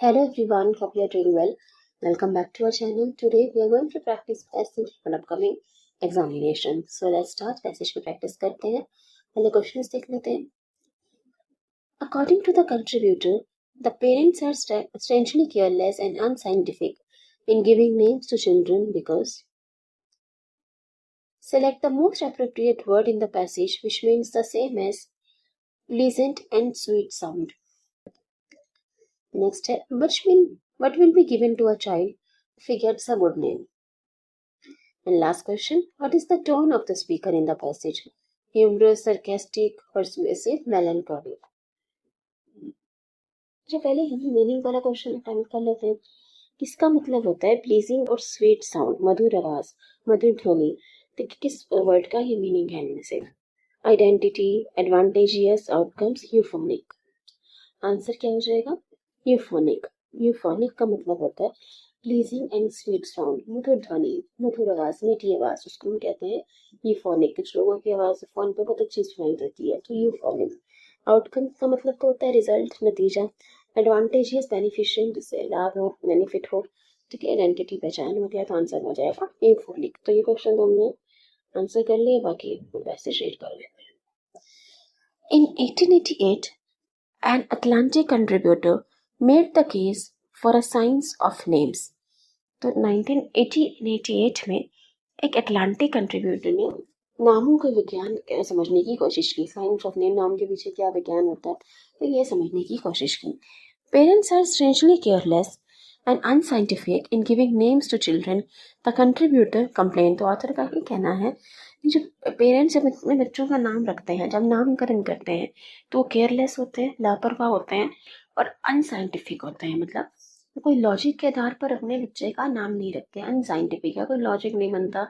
Hello everyone, hope you are doing well. Welcome back to our channel. Today we are going to practice passage for upcoming examination. So let's start. passage की practice करते हैं. पहले questions देख लेते हैं. According to the contributor, the parents are strangely careless and unscientific in giving names to children because select the most appropriate word in the passage which means the same as pleasant and sweet sound. Next, what will be given to a child if he gets a good name? And last question, what is the tone of the speaker in the passage? Humorous, sarcastic, persuasive, melancholy. जो पहले हम meaning वाला question attempt कर लेते हैं. किसका मतलब होता है प्लीजिंग और स्वीट साउंड, मधुर आवाज, मधुर ध्वनि. तो किस वर्ड का ये मीनिंग है इनमें से? Identity, advantageous, outcomes, euphonic. Answer क्या हो जाएगा? यूफोनिक. यूफोनिक का मतलब होता है प्लीजिंग एंड स्वीट साउंड, मधुर ध्वनि, मधुर आवाज, मीठी आवाज. उसको हम कहते हैं यूफोनिक. कुछ लोगों की आवाज फोन पे बहुत अच्छी सुनाई देती है, तो यूफोनिक. आउटकम का मतलब तो होता है रिजल्ट, नतीजा. एडवांटेजियस, बेनिफिशियल, जिससे लाभ हो, बेनिफिट हो. ठीक है, आइडेंटिटी, पहचान हो गया, तो आंसर हो जाएगा यूफोनिक. तो ये क्वेश्चन हमने आंसर कर लिए, बाकी वैसे शेयर कर लेते हैं. In 1888, an Atlantic contributor made the case for a science of names. तो 1988 में एक अटलांटिक कंट्रीब्यूटर ने नामों के विज्ञान समझने की कोशिश की. साइंस ऑफ नेम, नाम के पीछे क्या विज्ञान होता है, तो ये समझने की कोशिश की. Parents are strangely careless and unscientific in giving names to children. The contributor complain. तो ऑथर का ही कहना है कि जब पेरेंट्स अपने बच्चों का नाम रखते हैं, जब नामकरण करते हैं, तो वो केयरलेस होते हैं, लापरवाह होते हैं और अनसाइंटिफिक होते हैं. मतलब कोई लॉजिक के आधार पर अपने बच्चे का नाम नहीं रखते. अनसाइंटिफिक है, कोई लॉजिक नहीं बनता.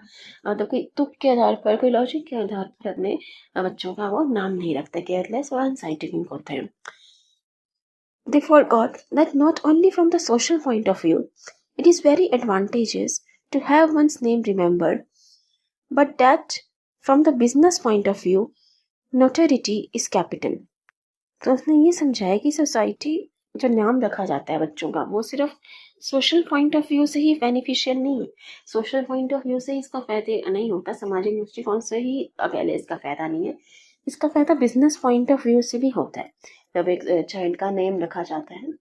तो कोई तुक के आधार पर, कोई लॉजिक के आधार पर अपने बच्चों का वो नाम नहीं रखते. केयरलेस और अनसाइंटिफिक होते हैं. They forgot that not only from the social point of view, it is very advantageous to have one's name remembered, but that from the business point of view, notoriety is capital. तो उसने ये समझाया कि society जो नाम रखा जाता है बच्चों का, वो सिर्फ सोशल पॉइंट ऑफ व्यू से ही बेनिफिशियल नहीं है. सोशल पॉइंट ऑफ व्यू से इसका फायदा नहीं होता, सामाजिक दृष्टिकोण से ही पहले इसका फायदा नहीं है. इसका फायदा बिजनेस पॉइंट ऑफ व्यू से भी होता है. जब एक चाइल्ड का नेम रखा जाता है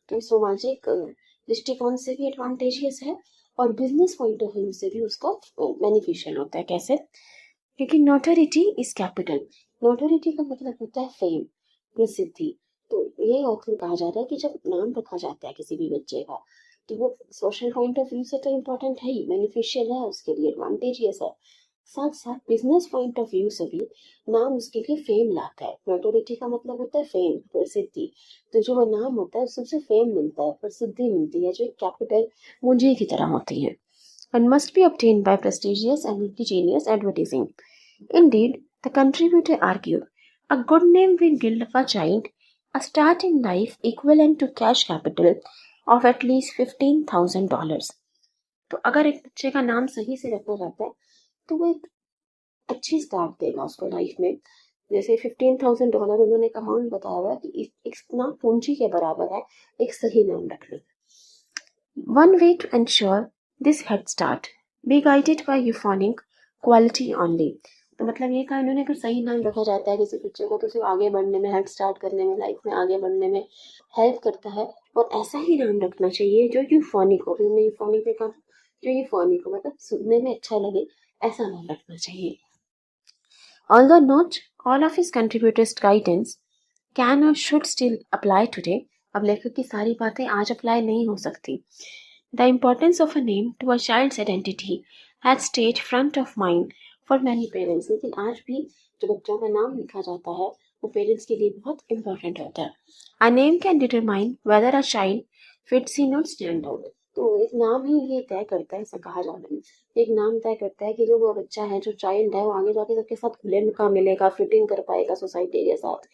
तो सामाजिक दृष्टिकोण से भी एडवांटेजियस है और बिजनेस पॉइंट ऑफ व्यू से भी उसको बेनिफिशियल होता है. कैसे? क्योंकि नोटोरिटी इज कैपिटल. नोटोरिटी का मतलब होता है फेम, प्रसिद्धि. तो ये ऑथर कहा जा रहा है कि जब नाम रखा जाता है किसी भी बच्चे का, तो वो सोशल पॉइंट ऑफ व्यू से तो इम्पोर्टेंट है ही, बेनिफिशियल है, उसके लिए एडवांटेजियस है. साथ साथ बिजनेस पॉइंट ऑफ व्यू से भी नाम उसके लिए फेम लाता है. नोटोरिटी का मतलब होता है फेम, प्रसिद्धि. तो जो वो नाम होता है उससे फेम मिलता है, प्रसिद्धि मिलती है, जो एक कैपिटल पूंजी की तरह होती है. And must be obtained by prestigious and indigenous advertising. Indeed, the contributor argued, a good name will give a child a start in life equivalent to cash capital of at least $15,000. तो अगर एक बच्चे का नाम सही से रखा जाता है तो वो एक अच्छी स्टार्ट देगा उसको लाइफ में. जैसे $15,000 उन्होंने एक अमाउंट बताया हुआ है कि इतना पूंजी के बराबर है एक सही नाम रखना. One way to ensure this head start be guided by euphonic quality only. तो मतलब ये कहा इन्होंने, अगर सही नाम रखा जाता है किसी बच्चे को तो सिर्फ आगे बढ़ने में, हेड स्टार्ट करने में, लाइफ में आगे बढ़ने में हेल्प करता है. और ऐसा ही नाम रखना चाहिए जो यूफोनिक हो. हमने यूफोनिक पे कहा, जो यूफोनिक हो मतलब सुनने में अच्छा लगे, ऐसा नाम रखना चाहिए. Although not all of his contributors' guidance can or should still apply today. अब लेखक की सारी बातें आज अप्लाई नहीं हो सकती. The importance of a name to a child's identity has stayed front of mind for many parents. लेकिन आज भी जो बच्चों का नाम लिखा जाता है वो पेरेंट्स के लिए बहुत इम्पोर्टेंट होता है. A name can determine whether a child fits in or stand out. तो एक नाम ही ये तय करता है, ऐसा कहा जाता है, एक नाम तय करता है कि जो वो बच्चा है, जो चाइल्ड है, वो आगे जाके सबके साथ खुले मौका मिलेगा, फिटिंग कर पाएगा सोसाइटी के साथ,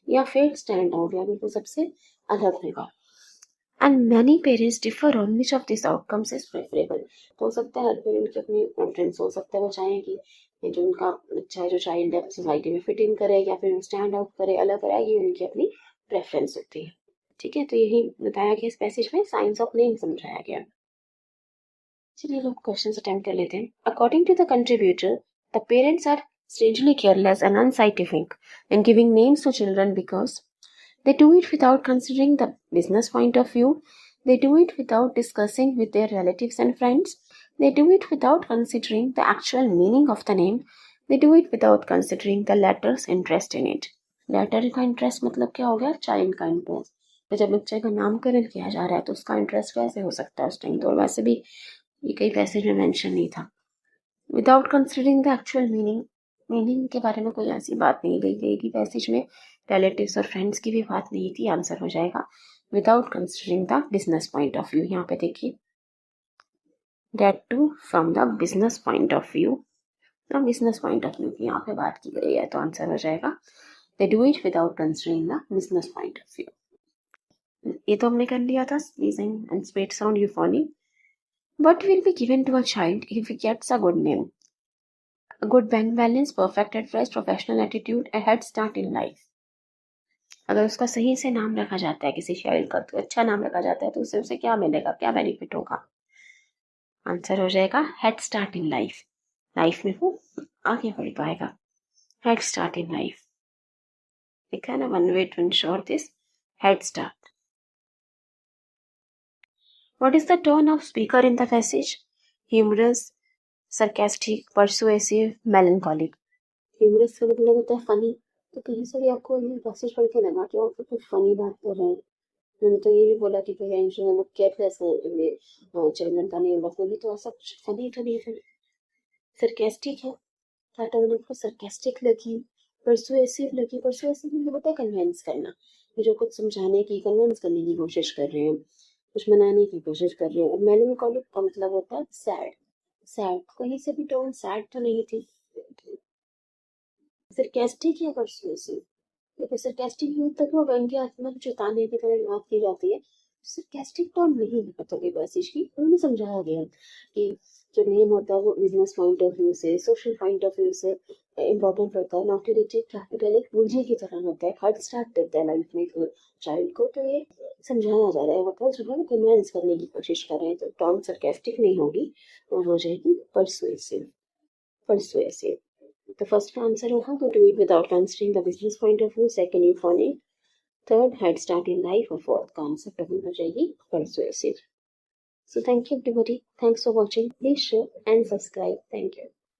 या फिर स्टैंड आउट, या फिर वो सबसे अलग होगा. And many parents differ on which of these outcomes is preferable. तो हो सकता है हर पेरेंट की अपनी प्रेफरेंस हो सकता है, वो चाहें कि जो उनका बच्चा है, जो चाइल्ड है, सोसाइटी में फिट इन करे या फिर स्टैंड आउट करे, अलग करे, ये उनकी अपनी प्रेफरेंस होती है. ठीक है, तो यही बताया गया इस पैसेज में, साइंस ऑफ नेम समझाया गया। चलिए लोग क्वेश्चन अटेम्प्ट कर लेते हैं। According to the contributor, the parents are strangely careless and unscientific in giving names to children because they do it without considering the business point of view, they do it without discussing with their relatives and friends, they do it without considering the actual meaning of the name, they do it without considering the letter's interest in it. Letter का interest मतलब क्या हो गया? Child का interest. तो जब बच्चे का नामकरण किया जा रहा है तो उसका इंटरेस्ट कैसे हो सकता है उस टाइम? तो वैसे भी ये कई पैसेज में मेंशन नहीं था। Without considering the actual meaning के बारे में कोई ऐसी बात नहीं गई कि पैसेज में रिलेटिव्स और फ्रेंड्स की भी बात नहीं थी। आंसर हो जाएगा without considering the business point of view. यहाँ पे देखिए, date to from the business point of view, तो बिजनेस पॉइंट ऑफ व्यू की यहाँ पे बात की गई है, तो आंसर हो जाएगा they do it without considering the business point of view. ये तो हमने कर लिया था, speeching and speech sound euphony. What will be given to a child if he gets a good name? A good bank balance, perfect address, professional attitude, a head start in life. अगर उसका सही से नाम रखा जाता है किसी child का, तो अच्छा नाम रखा जाता है, तो उससे उसे क्या मिलेगा, क्या बेनिफिट होगा? आंसर हो जाएगा head start in life. Life में वो आगे बढ़ पाएगा। हेड स्टार्ट इन लाइफ लिखा है ना, one way to ensure this head start. What is the tone of speaker in the passage? Humorous, sarcastic, persuasive, melancholic. Humorous का मतलब होता है फनी, तो कहीं से भी आपको ये पैसेज पढ़ के लगा कि आप कुछ फनी बात कर रहे हैं। मैंने तो ये भी बोला कि पेरेंट्स जो लोग केयरलेस हैं ये चिल्ड्रन का नेम रखने में, तो ऐसा कुछ फनी तो नहीं है। सरकेस्टिक है, टाइटल आपको सरकेस्टिक लगी। परसुएसिव लगी, परसुएसिव मतलब होता है कन्विंस करना, कि जो कुछ समझाने की, कन्विंस करने की कोशिश कर रहे हैं, कुछ मनाने की कोशिश कर रहे हैं। और मेलनकॉलिक का मतलब होता है सैड। सैड कहीं से भी टोन सैड तो नहीं थी। सरकास्टिक या परसुएसिव, देखो सरकास्टिक मतलब वो व्यंग्यात्मक जताने की तरह बात की जाती है। सरकास्टिक टोन नहीं है मतलब ये पैसेज की, उन्होंने समझाया गया कि जो नेम होता है वो बिजनेस पॉइंट ऑफ व्यू से, सोशल पॉइंट ऑफ व्यू से इम्पोर्टेंट होता है, नॉटिलिटी कैपिटल एक पूंजी की तरह होता है, हर्ट स्टार्ट करता है लाइफ में एक चाइल्ड को। तो ये समझाया जा रहा है, मतलब जो है कन्विंस करने की कोशिश कर रहे हैं, तो टोन सरकास्टिक नहीं होगी, वो हो जाएगी persuasive. Persuasive the first answer होगा तो do it without considering the business point of view, second euphonic, third head start in life, और fourth concept of हो जाएगी persuasive. So thank you everybody, thanks for watching, please share and subscribe, thank you.